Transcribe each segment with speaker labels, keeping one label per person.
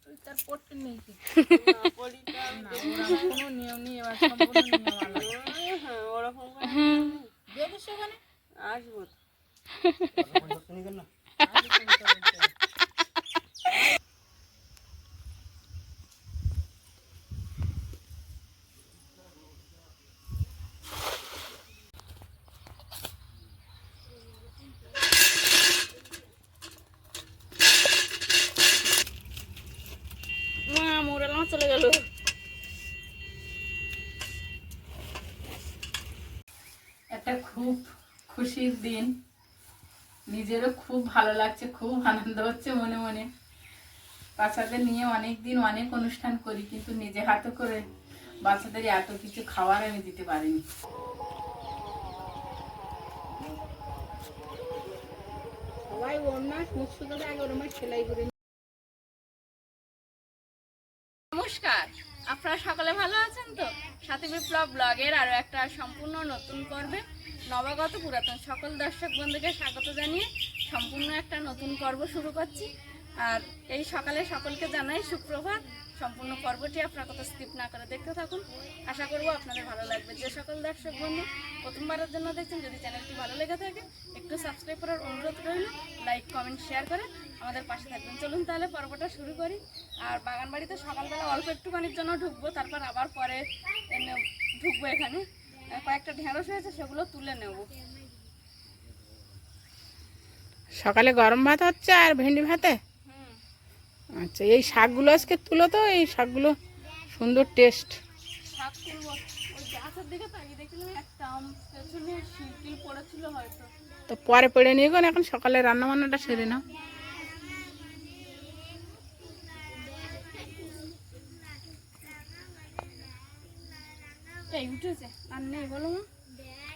Speaker 1: তুই তার পড়তে নেই কি কোনো নিয়ম নেই এবার সম্পূর্ণ নিয়ম আলাদা ওরকম দেখো সেখানে আসবো চলে গেল। একটা খুব খুশির দিন, নিজেরও খুব ভালো লাগছে, খুব আনন্দ হচ্ছে মনে মনে। বাচ্চাদের নিয়ে অনেক দিন অনেক অনুষ্ঠান করি, কিন্তু নিজে হাতে করে বাচ্চাদের এত কিছু খাবার আমি দিতে পারিনি। সবাই ওর মাস মুখ শুকাতে আগে ওর মাস সেলাই করে। নমস্কার, আপনারা সকলে ভালো আছেন তো? সাথী বিপ্লব ব্লগের আরো একটা সম্পূর্ণ নতুন পর্বে নবাগত পুরাতন সকল দর্শক বন্ধুকে স্বাগত জানিয়ে সম্পূর্ণ একটা নতুন পর্ব শুরু করছি। আর এই সকালে সকলকে জানাই সুপ্রভাত। সম্পূর্ণ পর্বটি আপনার কথা স্কিপ না করে দেখতে থাকুন, আশা করব আপনাদের ভালো লাগবে। যে সকল দর্শক বন্ধু প্রথমবারের জন্য দেখছেন, যদি চ্যানেলটি ভালো লেগে থাকে একটু সাবস্ক্রাইব করার অনুরোধ রইল, লাইক কমেন্ট শেয়ার করে আমাদের পাশে থাকবেন। চলুন তাহলে পর্বটা শুরু করি। আর বাগান বাড়িতে সকালবেলা অল্প একটুখানির জন্য ঢুকবো, তারপর আবার পরে ঢুকবো। এখানে কয়েকটা ঢেঁড়স হয়েছে, সেগুলো তুলে নেব।
Speaker 2: সকালে গরম ভাত হচ্ছে আর ভেন্ডি ভাতে। আচ্ছা, এই শাকগুলো আজকে তুলো তো, এই শাকগুলো সুন্দর টেস্ট।
Speaker 1: শাক তুলবো, ওই গাছের দিকে তাকিয়ে দেখছিলাম একটা আম পেছনে শিরকিল পড়েছিল হয়তো।
Speaker 2: তো পরে পেড়ে নিয়ে গেন, এখন সকালে রান্না বান্নাটা সেরে নাও।
Speaker 1: এই উঠেছে আর নেই বলো মা?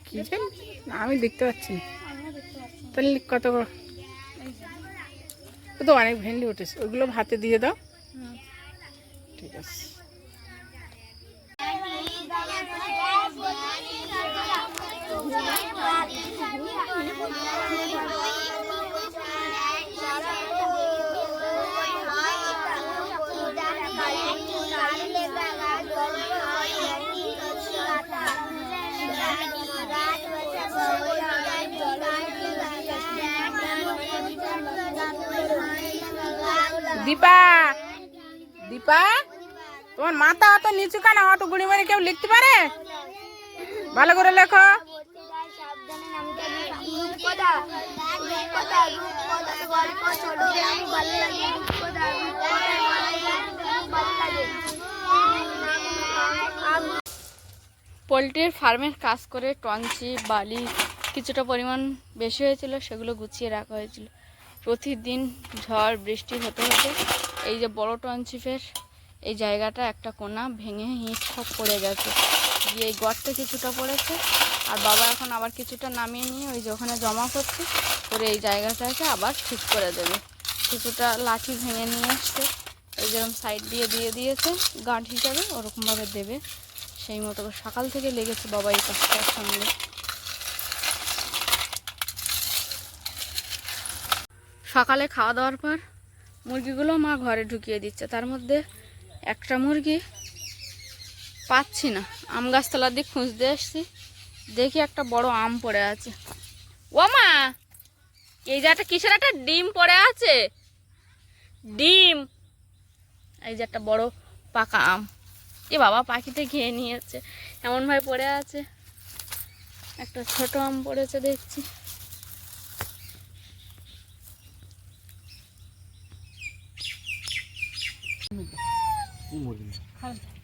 Speaker 2: কি জানি, আমি দেখতে পাচ্ছি না।
Speaker 1: আমিও দেখতে পাচ্ছি না।
Speaker 2: তাহলে কত
Speaker 1: এই যে
Speaker 2: ও তো অনেক ভেন্ডি উঠেছে, ওগুলো ভাতে দিয়ে দাও। ঠিক আছে। দীপা, দীপা, তোমার মাথা অত নিচু কেন? অত গুড়ি মারি কেউ লিখতে পারে? ভালো করে লেখো।
Speaker 1: পোলট্রির ফার্মের কাজ করে টঞ্চি বালি কিছুটা পরিমাণ বেশি হয়েছিল, সেগুলো গুছিয়ে রাখা হয়েছিল। প্রতিদিন ঝড় বৃষ্টি হতে হতে এই যে বড় টঞ্চিপের এই জায়গাটা একটা কোনা ভেঙে হিঁচ সব পড়ে গেছে, গিয়ে এই গর্তে কিছুটা পড়েছে। আর বাবা এখন আবার কিছুটা নামিয়ে নিয়ে ওই যে ওখানে জমা করছে, করে এই জায়গাটাকে আবার ঠিক করে দেবে। কিছুটা লাঠি ভেঙে নিয়ে আসছে, এই যেরকম সাইড দিয়ে দিয়েছে গাঁট হিসাবে, ওরকমভাবে দেবে। সেই মতো সকাল থেকে লেগেছে বাবা এই কাজটার সঙ্গে। সকালে খাওয়া দাওয়ার পর মুরগিগুলো মা ঘরে ঢুকিয়ে দিচ্ছে। তার মধ্যে একটা মুরগি পাচ্ছি না, আম গাছতলার দিক খুঁজতে এসছি, দেখি একটা বড় আম পড়ে আছে। ও মা, এই যে একটা কিসের একটা ডিম পড়ে আছে, ডিম। এই যে একটা বড় পাকা আম, এ বাবা পাখিতে খেয়ে নিয়েছে, এমন ভাবে পড়ে আছে। একটা ছোট আম পড়েছে দেখছি।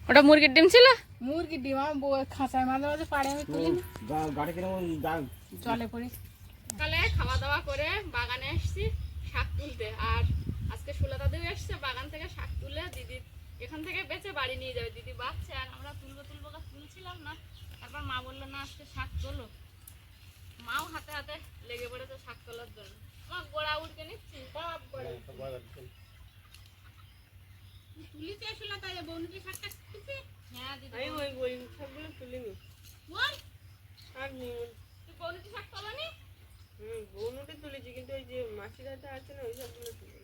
Speaker 1: ওটা মুরগির ডিম ছিল।
Speaker 2: মুরগির ডিম আমার বউ খাঁচায় মাঝে মাঝে পাড়ে, আমি তুলি চলে পড়ি।
Speaker 1: সকালে খাওয়া দাওয়া করে বাগানে এসছি শাক তুলতে। আর আজকে সুলতা দিদি এসছে বাগান থেকে শাক তুলে দিদি এখান থেকে বেঁচে বাড়ি নিয়ে যাবে। দিদি বাঁচছে আর আমরা তুলবো তুলছিলাম না। তারপর মা বললো না আজকে শাক তোলো, মাও হাতে হাতে লেগে পড়েছে শাক তোলার জন্য। মা গোড়া উঠকে নিচ্ছি তুলিতে আসলে তাই বৌনিকে শাকটা তুলছি। হ্যাঁ দিদি, আমি ওই শাকগুলো তুলিনি। শাক নিয়ে তুই বৌনিকে শাক তোলানি? বৌনুটি তুলেছি, কিন্তু ওই যে মাসির হাতে আছে না, ওই সবগুলো তুলি।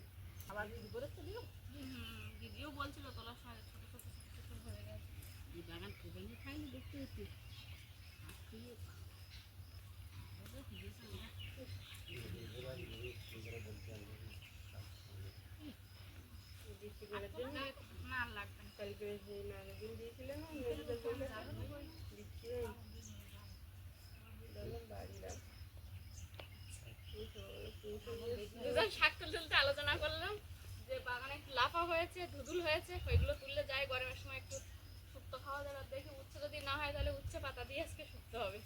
Speaker 1: আবার দিদি করেছে দিও? দিদি না লাগবে দুজন শাক তুলতে তুলতে আলোচনা করলাম যে বাগানে একটু লাফা হয়েছে, ধুদুল হয়েছে, ওইগুলো তুললে যায় গরমের সময় একটু শুক্তো খাওয়া যাবে। দেখি উচ্ছে যদি না হয় তাহলে উচ্ছে পাতা দিয়ে আজকে শুক্তো হবে।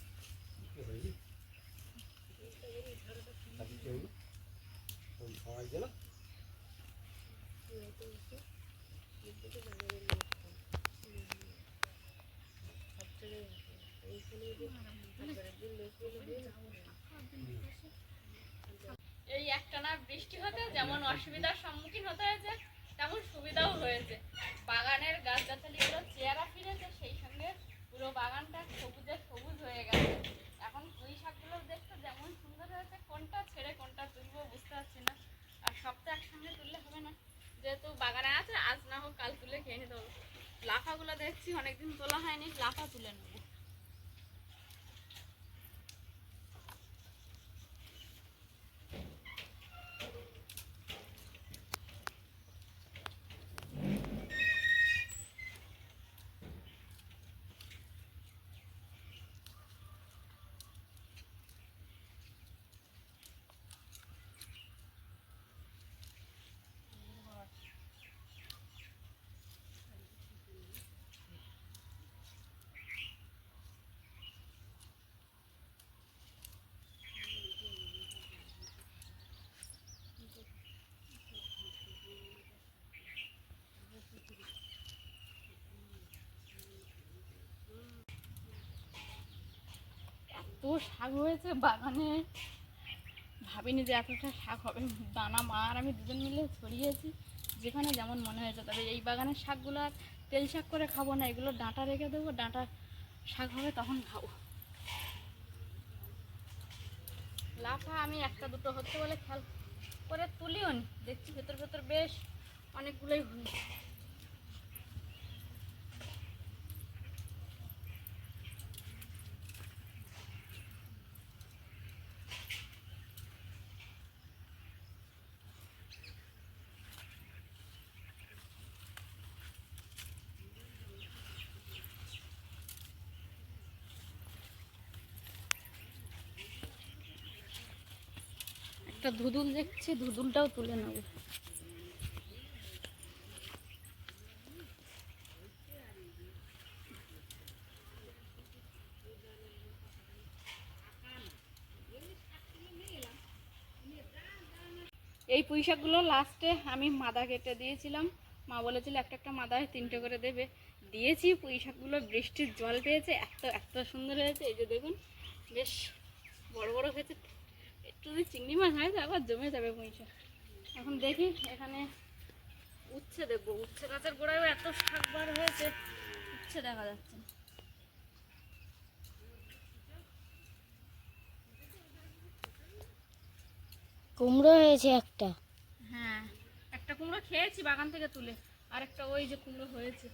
Speaker 1: এই একটানা বৃষ্টি হতে যেমন অসুবিধার সম্মুখীন হতে হয়েছে তেমন সুবিধাও হয়েছে। বাগানের গাছগাছালিগুলো চেহারা ফিরেছে, সেই সঙ্গে পুরো বাগানটা সবুজে সবুজ হয়ে গেছে। এখন পুঁই শাকগুলো দেখতে যেমন সুন্দর হয়েছে, কোনটা ছেড়ে কোনটা তুলবো বুঝতে পারছি না। আর সব তো একসঙ্গে তুললে হবে না, যেহেতু বাগানে আছে আজ না হোক কাল তুলে খেয়ে নিতে হবে। লাফাগুলো দেখছি অনেকদিন তোলা হয়নি, লাফা তুলে নেবো। এত শাক হয়েছে বাগানে, ভাবিনি যে এতটা শাক হবে। দানা মা আর আমি দুজন মিলে ছড়িয়েছি, যেখানে যেমন মনে হয়েছে। তবে এই বাগানের শাকগুলো আর তেল শাক করে খাবো না, এগুলো ডাঁটা রেখে দেবো, ডাঁটা শাক হবে তখন খাবো। লাফা আমি একটা দুটো হচ্ছে বলে খেয়াল করে তুলিও নি, দেখছি ভেতর ভেতর বেশ অনেকগুলোই হয়েছে। একটা ধুদুল দেখছি, ধুদুলটাও তুলে নেবো। এই পুঁই শাকগুলো লাস্টে আমি মাদা কেটে দিয়েছিলাম, মা বলেছিল একটা একটা মাদায় 3টে করে দেবে, দিয়েছি। পুঁই শাকগুলো বৃষ্টির জল পেয়েছে, এত এত সুন্দর হয়েছে। এই যে দেখুন বেশ বড় বড় হয়েছে, একটু যদি চিংড়ি মাছ হয় তো আবার জমে যাবে পুঁই শাক। এখন দেখি এখানে উচ্ছে দেখবো, উচ্ছে গাছের গোড়ায়ও এত শাক বার হয়েছে, উচ্ছে দেখা যাচ্ছে না।
Speaker 3: কুমড়ো হয়েছে একটা।
Speaker 1: হ্যাঁ, একটা কুমড়ো খেয়েছি বাগান থেকে তুলে, আর একটা ওই যে কুমড়ো হয়েছে।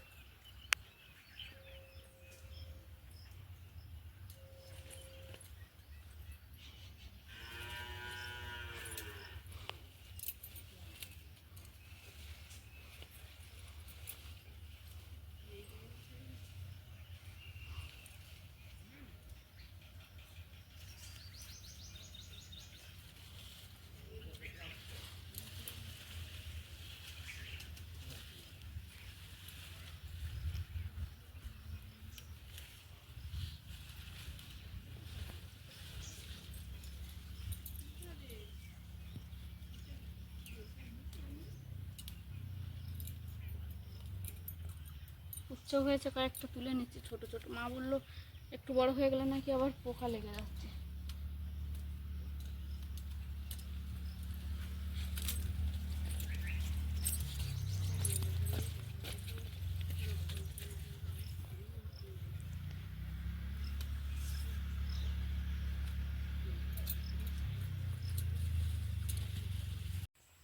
Speaker 1: উচ্চ হয়েছে কয়েকটা তুলে নিচ্ছি ছোট ছোট। মা বললো একটু বড় হয়ে গেলে নাকি আবার পোকা লেগে যাচ্ছে।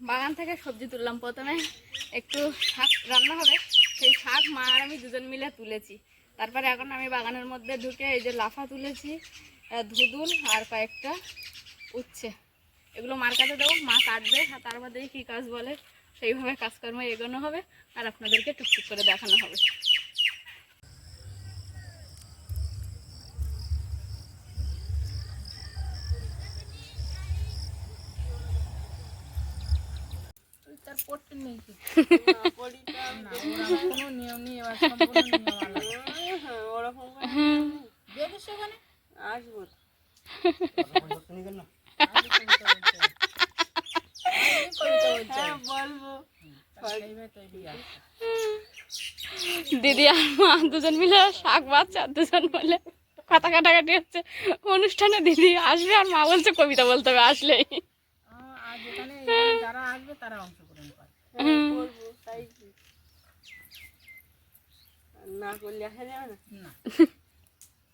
Speaker 1: বাগান থেকে সবজি তুললাম, প্রথমে একটু শাক রান্না হবে, সেই শাক মা আর আমি দুজন মিলে তুলেছি। তারপরে এখন আমি বাগানের মধ্যে ঢুকে এই যে লাফা তুলেছি, ধুদুল আর কয়েকটা উচ্ছে, এগুলো মার কাছে দেবো, মা কাটবে, আর তার মধ্যে কী কাজ বলে সেইভাবে কাজকর্ম এগোনো হবে আর আপনাদেরকে টুকটুক করে দেখানো হবে।
Speaker 2: তার পড়তে নেই কি না, ওরা কোনো নিয়ম নেই, এবার সম্পূর্ণ নিয়ম আলাদা।
Speaker 4: ওরকম
Speaker 2: দেখিস ওখানে
Speaker 4: আসবো বলবো।
Speaker 1: দিদি আর মা দুজন মিলে শাক বাচ্চা, দুজন মিলে কথা কাটাকাটি হচ্ছে অনুষ্ঠানে। দিদি আসবে আর মা বলছে কবিতা বলতে হবে আসলেই।
Speaker 2: আর যেখানে যারা আসবে তারা অংশগ্রহণ করে,
Speaker 4: বলবো তাই কি না করলে আসা যাবে না।
Speaker 2: না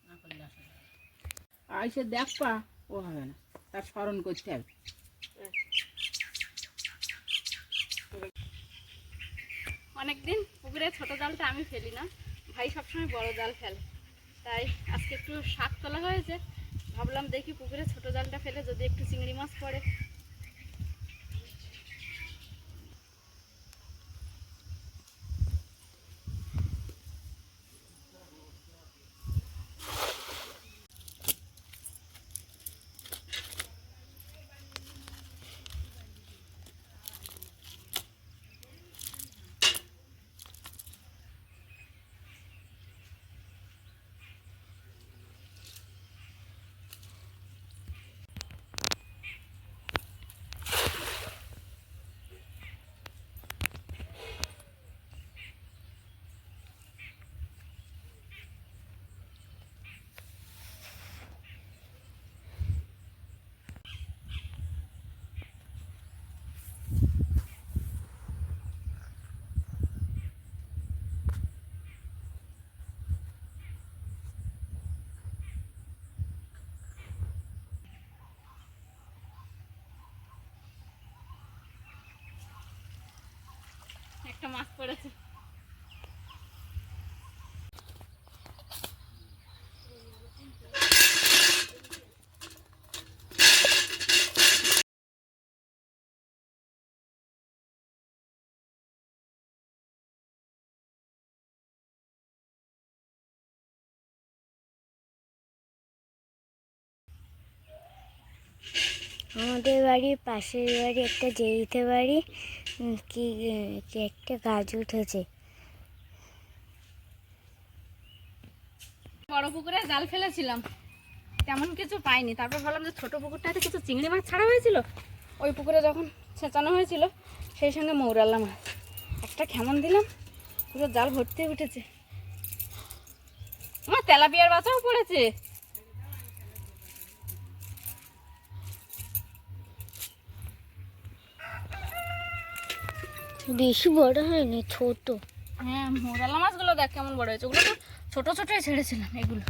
Speaker 2: না করলে আসা যাবে না। আইসে দেখ পা ও হবে না, তার স্মরণ করতে হবে।
Speaker 1: অনেকদিন পুকুরে ছোট জালটা আমি ফেলি না, ভাই সবসময় বড় জাল ফেলে, তাই আজকে একটু শাক তোলা হয়েছে, ভাবলাম দেখি পুকুরে ছোট জালটা ফেলে যদি একটু চিংড়ি মাছ পড়ে। একটা মাছ পড়েছে।
Speaker 3: আমাদের বাড়ির পাশের বাড়ি একটা জেরিতে বাড়ি কি কি একটা গাছ উঠেছে।
Speaker 1: বড় পুকুরে জাল ফেলেছিলাম, তেমন কিছু পাইনি, তারপর ভাবলাম যে ছোটো পুকুরটাতে কিছু চিংড়ি মাছ ছাড়া হয়েছিল, ওই পুকুরে যখন ছেঁচানো হয়েছিল সেই সঙ্গে মৌরাল্লা মাছ একটা খেমন দিলাম, পুরো জাল ভর্তি উঠেছে। আমার তেলাপিয়ার বাচ্চাও পড়েছে।
Speaker 3: বেশি বড় হয়নি, ছোট।
Speaker 1: হ্যাঁ, মৌরাল্লা মাছগুলো দেখ কেমন বড় হয়েছে, ওগুলো তো ছোটো ছোটোই ছেড়েছিলাম এগুলো।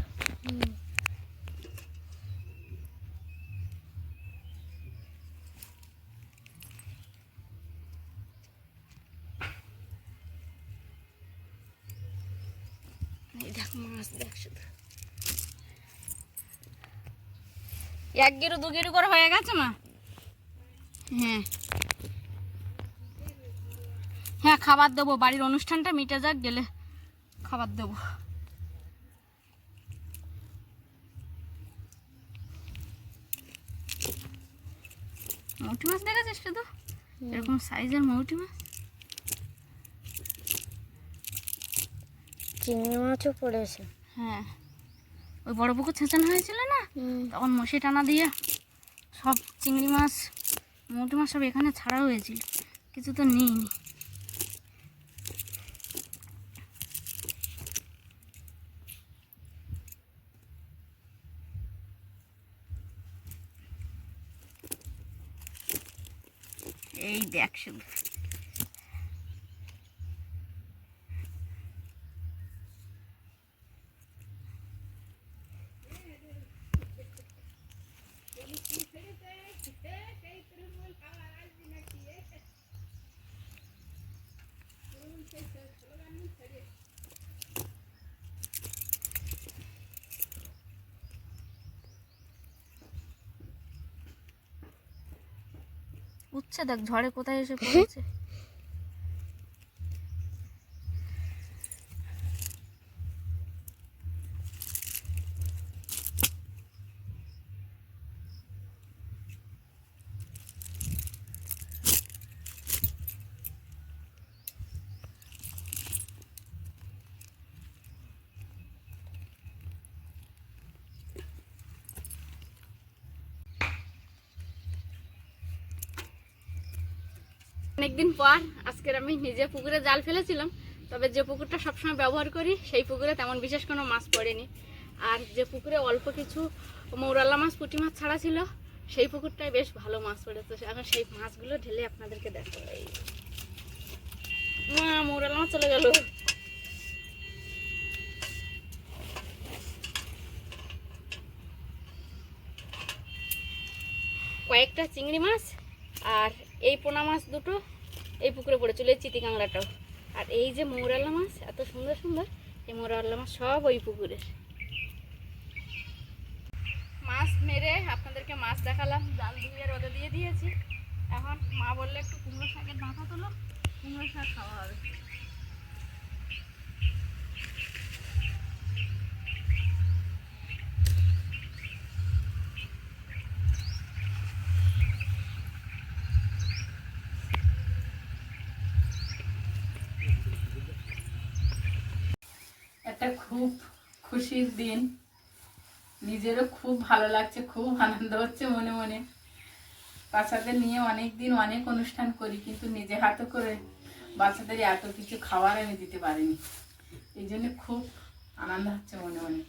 Speaker 1: এই দেখ মাছ, দেখ শুধু এক গিরু দু গিরু করে হয়ে গেছে মা। হ্যাঁ হ্যাঁ, খাবার দেবো, বাড়ির অনুষ্ঠানটা মিটে যাক, গেলে খাবার দেবো। মৌটি মাছ দেখেছিস শুধু এরকম সাইজের মৌটি মাছ।
Speaker 3: চিংড়ি মাছও পড়েছে।
Speaker 1: হ্যাঁ, ওই বড় পুকুর ছেঁচানো হয়েছিল না, তখন মশি টানা দিয়ে সব চিংড়ি মাছ মৌটি মাছ সব এখানে ছাড়া হয়েছিল, কিছু তো নিইনি। এই দেখ শুধু উঠছে, দেখ ঝড়ে কোথায় এসে পড়েছে। অনেকদিন পর আজকের আমি নিজে পুকুরে জাল ফেলেছিলাম, তবে যে পুকুরটা সবসময় ব্যবহার করি সেই পুকুরে তেমন বিশেষ কোনো মাছ পড়েনি। আর যে পুকুরে অল্প কিছু মৌরালা মাছ, পুঁটি মাছ ছাড়া ছিল, সেই পুকুরটায় বেশ ভালো মাছ পড়েছে। এখন সেই মাছগুলো ঢেলে আপনাদেরকে দেখাবো। এই মৌরালা মাছ চলে গেল। কয়েকটা চিংড়ি মাছ আর এই পোনা মাছ দুটো এই পুকুরে পড়েছিল, এই চিতি কাঁকড়াটাও। আর এই যে মৌরালা মাছ, এত সুন্দর সুন্দর এই মৌরালা মাছ সব ওই পুকুরের। মাছ মেরে আপনাদেরকে মাছ দেখালাম, জাল ধুয়ে রোদে দিয়ে দিয়েছি। এখন মা বললে একটু কুমড়ো শাকের ডাঁটা তোলো, কুমড়ো শাক খাওয়া হবে।
Speaker 2: একটা খুব খুশির দিন, নিজেরও খুব ভালো লাগছে, খুব আনন্দ হচ্ছে মনে মনে। বাচ্চাদের নিয়ে অনেক দিন অনেক অনুষ্ঠান করি, কিন্তু নিজে হাতে করে বাচ্চাদের এত কিছু খাবার আমি দিতে পারিনি, এই জন্য খুব আনন্দ হচ্ছে মনে মনে।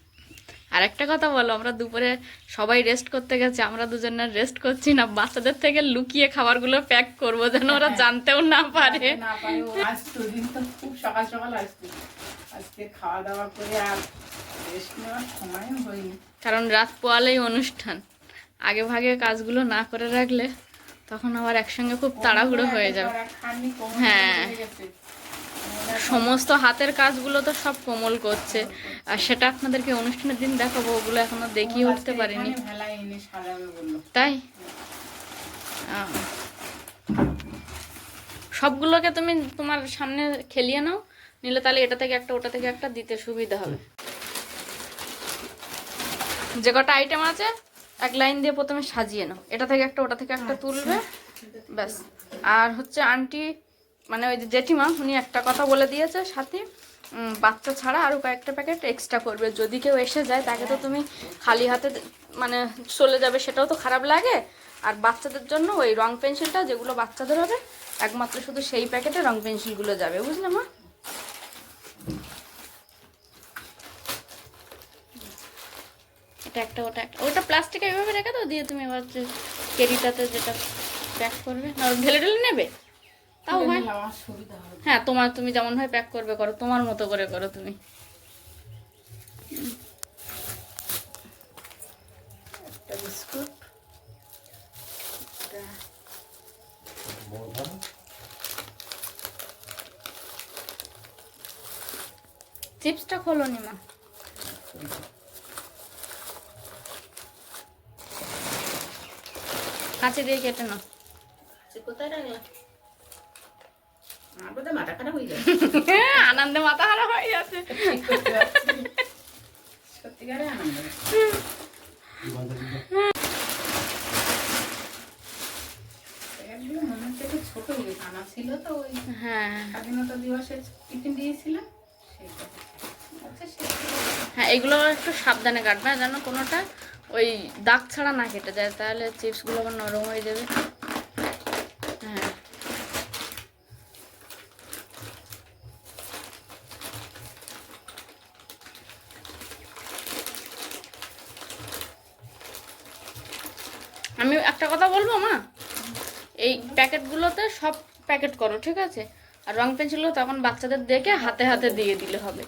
Speaker 1: আর একটা কথা বলো, আমরা দুপুরে সবাই রেস্ট করতে গেছে, আমরা দুজনের রেস্ট করছি না, বাচ্চাদের থেকে লুকিয়ে খাবারগুলো প্যাক করবো যেন ওরা জানতেও না পারে।
Speaker 2: না পারে, ও আসতো দিন তো খুব সকাল সকাল আসতো, আজকে খাওয়া দাওয়া করে আর রেস্ট নেওয়ার সময়ও হয়নি।
Speaker 1: কারণ রাত পোয়ালেই অনুষ্ঠান, আগে ভাগে কাজগুলো না করে রাখলে তখন আবার একসঙ্গে খুব তাড়াহুড়ো হয়ে যাবে। হ্যাঁ, সমস্ত হাতের কাজগুলো তো সব কোমল করছে, আর সেটা আপনাদেরকে অনুষ্ঠানের দিন দেখাবো, ওগুলো এখনো দেখিয়ে উঠতে পারিনি। তাই সবগুলোকে তুমি তোমার সামনে খেলিয়ে নাও, নিলে তাহলে এটা থেকে একটা ওটা থেকে একটা দিতে সুবিধা হবে। যে কটা আইটেম আছে এক লাইন দিয়ে প্রথমে সাজিয়ে নাও, এটা থেকে একটা ওটা থেকে একটা তুলবে, ব্যাস। আর হচ্ছে আন্টি মানে ওই যে জেঠিমা, উনি একটা কথা বলে দিয়েছে, সাথে বাচ্চা ছাড়া আরও কয়েকটা প্যাকেট এক্সট্রা করবে। যদি কেউ এসে যায় তাকে তো তুমি খালি হাতে মানে চলে যাবে, সেটাও তো খারাপ লাগে। আর বাচ্চাদের জন্য ওই রং পেন্সিলটা, যেগুলো বাচ্চাদের হবে, একমাত্র শুধু সেই প্যাকেটে রং পেন্সিলগুলো যাবে, বুঝলে মা? এটা একটা ওটা একটা, ওটা প্লাস্টিকে এইভাবে রেখে দাও, দিয়ে তুমি এবার যে কেরিটাতে যেটা প্যাক করবে না ঢেলে ঢেলে নেবে, তাও হয়। হ্যাঁ, তুমি যেমন হয় প্যাক করবে করো, তোমার মতো করে করো তুমি।
Speaker 2: একটা বিস্কুট,
Speaker 1: চিপসটা খোলো নি মা, কাঁচি দিয়ে কেটে নাও।
Speaker 2: কোথায় রাখলাম? আমার বোধহয় মাথা খারাপ হয়ে যাবে,
Speaker 1: আনন্দে মাথা খারাপ হয়ে যাচ্ছে।
Speaker 2: সত্যিকারে আনন্দ। মনে হচ্ছে একটু ছোট আনা ছিল তো, ওই
Speaker 1: হ্যাঁ
Speaker 2: স্বাধীনতা দিবসে টিফিন দিয়েছিলাম সেইটা।
Speaker 1: হ্যাঁ, এগুলো একটু সাবধানে কাটবে যেন কোনোটা ওই দাগ ছাড়া না কেটে যায়, তাহলে চিপসগুলো আবার নরম হয়ে যাবে। হ্যাঁ, আমি একটা কথা বলবো মা, এই প্যাকেটগুলোতে সব প্যাকেট করো, ঠিক আছে? আর রং পেন্সিলগুলো তখন বাচ্চাদের দেখে হাতে হাতে দিয়ে দিলে হবে,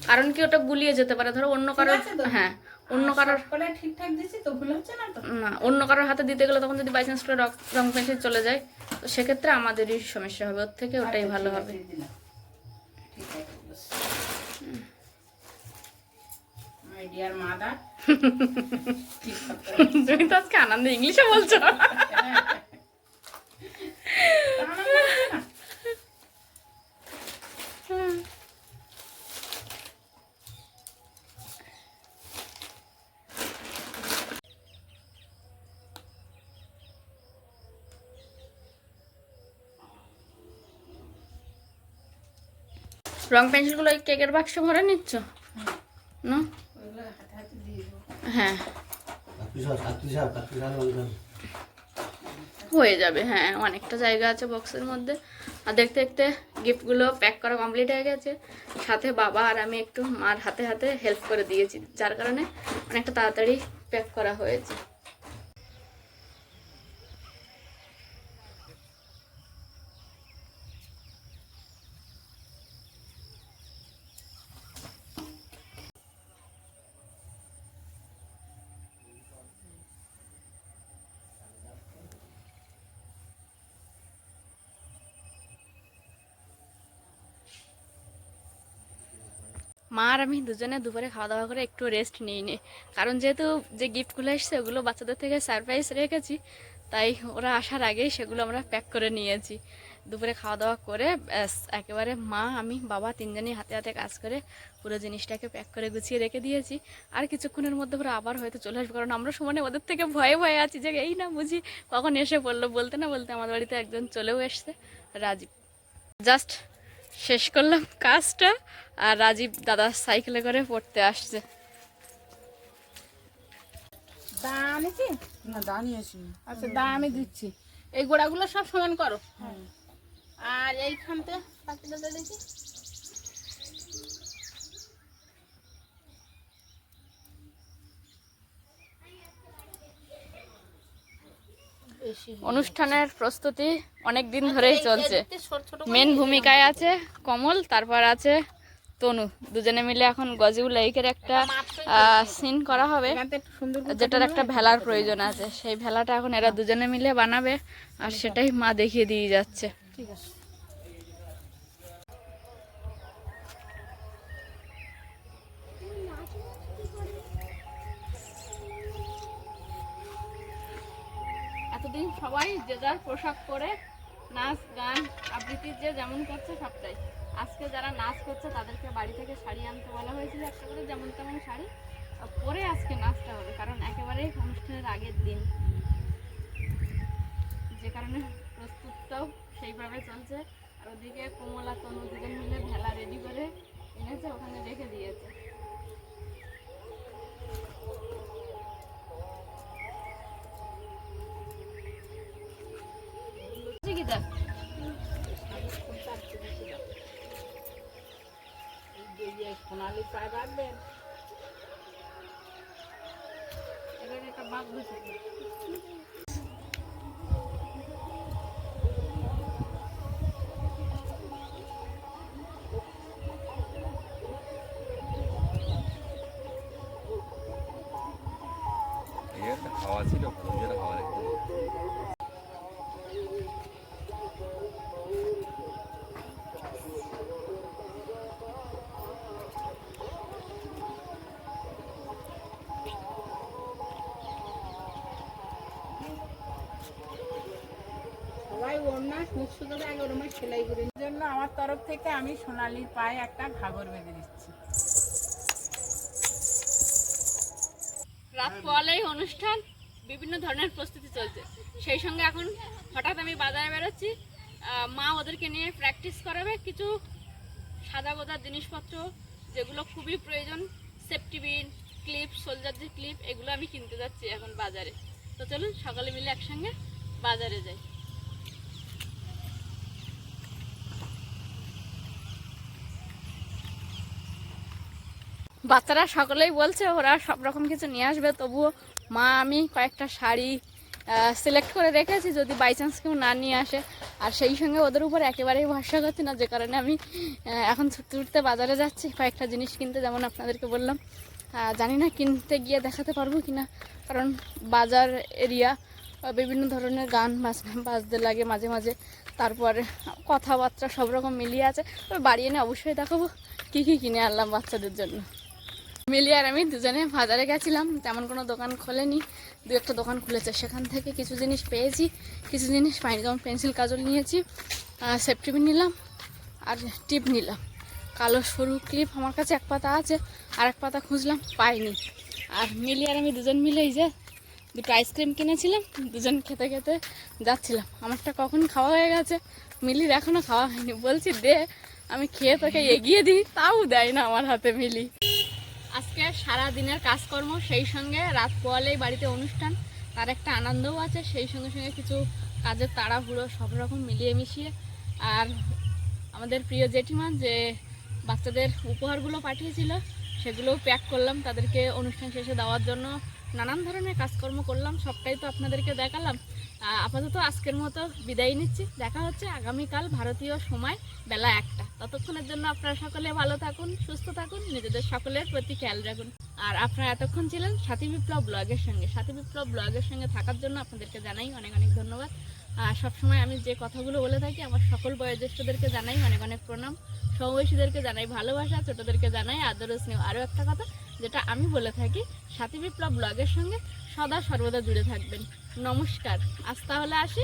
Speaker 1: কারণ কি ওটা গুলিয়ে যেতে পারে। ধরো অন্য কারো, হ্যাঁ অন্য কারোর
Speaker 2: ঠিকঠাক দিছি তো, ভুল হচ্ছে না তো?
Speaker 1: না, অন্য কারোর হাতে দিতে গেলে তখন যদি বাই চান্স করে রং পেন্সিল চলে যায়, তো সেক্ষেত্রে আমাদেরই সমস্যা হবে, ওর থেকে ওটাই ভালো হবে। তুমি তো আজকে আনন্দে ইংলিশে বলছো। রং পেন্সিলগুলো ওই কেকের বাক্সে ভরে নিচ্ছ না?
Speaker 2: ওইগুলো হাতে হাতে দিয়ে দেবো।
Speaker 1: হ্যাঁ হয়ে যাবে, হ্যাঁ অনেকটা জায়গা আছে বক্সের মধ্যে। আর দেখতে দেখতে গিফটগুলো প্যাক করা কমপ্লিট হয়ে গেছে। সাথে বাবা আর আমি একটু মার হাতে হাতে হেল্প করে দিয়েছি, যার কারণে অনেকটা তাড়াতাড়ি প্যাক করা হয়েছে। মা আর আমি দুজনে দুপুরে খাওয়া দাওয়া করে একটু রেস্ট নিই নি, কারণ যেহেতু যে গিফটগুলো এসছে ওগুলো বাচ্চাদের থেকে সারপ্রাইজ রেখেছি, তাই ওরা আসার আগেই সেগুলো আমরা প্যাক করে নিয়েছি। দুপুরে খাওয়া দাওয়া করে ব্যাস একেবারে মা আমি বাবা তিনজনই হাতে হাতে কাজ করে পুরো জিনিসটাকে প্যাক করে গুছিয়ে রেখে দিয়েছি। আর কিছুক্ষণের মধ্যে পুরো আবার হয়তো চলে আসবো, কারণ আমরা সমানে ওদের থেকে ভয়ে ভয়ে আছি যে এই না বুঝি কখন এসে পড়লো। বলতে না বলতে আমাদের বাড়িতে একজন চলেও এসছে, রাজীব। জাস্ট শেষ করলাম কাজটা, আর রাজীব দাদা সাইকেলে করে পড়তে আসছে।
Speaker 2: দা আনেছি?
Speaker 4: না দাঁড়িয়েছি।
Speaker 2: আচ্ছা দা আমি দিচ্ছি। এই গোড়াগুলো সব সমান করো। আর এইখানতে পাখিটা দেখি।
Speaker 1: অনুষ্ঠানের প্রস্তুতি অনেক দিন ধরেই চলছে। মেন ভূমিকায় আছে কমল, তারপর আছে তনু। দুজনে মিলে এখন গজিউ লেকের একটা সিন করা হবে, যেটার একটা ভেলার প্রয়োজন আছে। সেই ভেলাটা এখন এরা দুজনে মিলে বানাবে, আর সেটাই মা দেখিয়ে দিয়ে যাচ্ছে।
Speaker 2: ঠিক আছে।
Speaker 1: এতদিন সবাই যে যার পোশাক পরে নাচ গান আবৃত্তি যে যেমন করছে সবটাই। আজকে যারা নাচ করছে তাদেরকে বাড়ি থেকে শাড়ি আনতে বলা হয়েছিল, একটা করে যেমন তেমন শাড়ি পরে আজকে নাচটা হবে, কারণ একেবারেই অনুষ্ঠানের আগের দিন, যে কারণে প্রস্তুতটাও সেইভাবে চলছে। আর ওদিকে কোমলা তনু দুজন মিলে ভেলা রেডি করে এনেছে, ওখানে রেখে দিয়েছে।
Speaker 2: সোনালি পায় বাঁধবেন।
Speaker 1: এবার একটা বাঘ বসে
Speaker 5: খাওয়া ছিল, খাওয়া দেখতে
Speaker 2: সবাই ওড়না মুখশো করে আগে ওরমা সেলাই করে জন্য আমার তরফ থেকে আমি সোনালির পায়ে একটা ঘাগর বেঁধে দিচ্ছি।
Speaker 1: রাত পোয়ালেই অনুষ্ঠান, বিভিন্ন ধরনের প্রস্তুতি চলছে। সেই সঙ্গে এখন হঠাৎ আমি বাজারে বেরোচ্ছি, মা ওদেরকে নিয়ে প্র্যাকটিস করাবে কিছু সাদা গোদা জিনিসপত্র যেগুলো খুবই প্রয়োজন, সেফটি বিন, ক্লিপ, সোলজার যে ক্লিপ, এগুলো আমি কিনতে যাচ্ছি এখন বাজারে। তো চলুন সকালে মিলে একসঙ্গে বাজারে যাই। বাচ্চারা সকলেই বলছে ওরা সব রকম কিছু নিয়ে আসবে, তবুও মা আমি কয়েকটা শাড়ি সিলেক্ট করে রেখেছি যদি বাই চান্স কেউ না নিয়ে আসে। আর সেই সঙ্গে ওদের উপর একেবারেই ভরসা করছি না, যে কারণে আমি এখন ছুটতে ছুটতে বাজারে যাচ্ছি কয়েকটা জিনিস কিনতে, যেমন আপনাদেরকে বললাম। জানি না কিনতে গিয়ে দেখাতে পারবো কিনা, কারণ বাজার এরিয়া বিভিন্ন ধরনের গান বাজতে লাগে মাঝে মাঝে, তারপরে কথাবার্তা সব রকম মিলিয়ে আছে। তবে বাড়ি এনে অবশ্যই দেখাবো কী কী কিনে আনলাম বাচ্চাদের জন্য। মিলি আর আমি দুজনে বাজারে গেছিলাম, তেমন কোনো দোকান খোলেনি, দু একটা দোকান খুলেছে, সেখান থেকে কিছু জিনিস পেয়েছি, কিছু জিনিস পাইনি। যেমন পেন্সিল কাজল নিয়েছি, সেফটি পিন নিলাম, আর টিপ নিলাম। কালো সরু ক্লিপ আমার কাছে এক পাতা আছে, আর এক পাতা খুঁজলাম পাইনি। আর মিলি আর আমি দুজন মিলে এই যে দুটো আইসক্রিম কিনেছিলাম, দুজন খেতে খেতে যাচ্ছিলাম। আমারটা কখন খাওয়া হয়ে গেছে, মিলির এখনও খাওয়া হয়নি। বলছি দে, আমি খেয়ে তোকে এগিয়ে দিই, তাও দেয় না আমার হাতে মিলি। আজকে সারা দিনের কাজকর্ম, সেই সঙ্গে রাত পোয়ালেই বাড়িতে অনুষ্ঠান, তার একটা আনন্দও আছে, সেই সঙ্গে সঙ্গে কিছু কাজের তাড়াহুড়ো, সব রকম মিলিয়ে মিশিয়ে। আর আমাদের প্রিয় জেঠিমা যে বাচ্চাদের উপহারগুলো পাঠিয়েছিল সেগুলোও প্যাক করলাম তাদেরকে অনুষ্ঠান শেষে দেওয়ার জন্য। নানান ধরনের কাজকর্ম করলাম, সবটাই তো আপনাদেরকে দেখালাম। আপাতত আজকের মতো বিদায় নিচ্ছি, দেখা হচ্ছে আগামীকাল ভারতীয় সময় বেলা 1টা। ততক্ষণের জন্য আপনারা সকলে ভালো থাকুন, সুস্থ থাকুন, নিজেদের সকলের প্রতি খেয়াল রাখুন। আর আপনারা এতক্ষণ ছিলেন সাথী বিপ্লব ব্লগের সঙ্গে। সাথী বিপ্লব ব্লগের সঙ্গে থাকার জন্য আপনাদেরকে জানাই অনেক অনেক ধন্যবাদ। আর সবসময় আমি যে কথাগুলো বলে থাকি, আমার সকল বয়োজ্যেষ্ঠদেরকে জানাই অনেক অনেক প্রণাম, সমবয়সীদেরকে জানাই ভালোবাসা, ছোটদেরকে জানাই আদর ও স্নেহ। আরও একটা কথা যেটা আমি বলে থাকি, সাথী বিপ্লব ব্লগের সঙ্গে সদা সর্বদা জুড়ে থাকবেন। নমস্কার, আজ তাহলে আসি।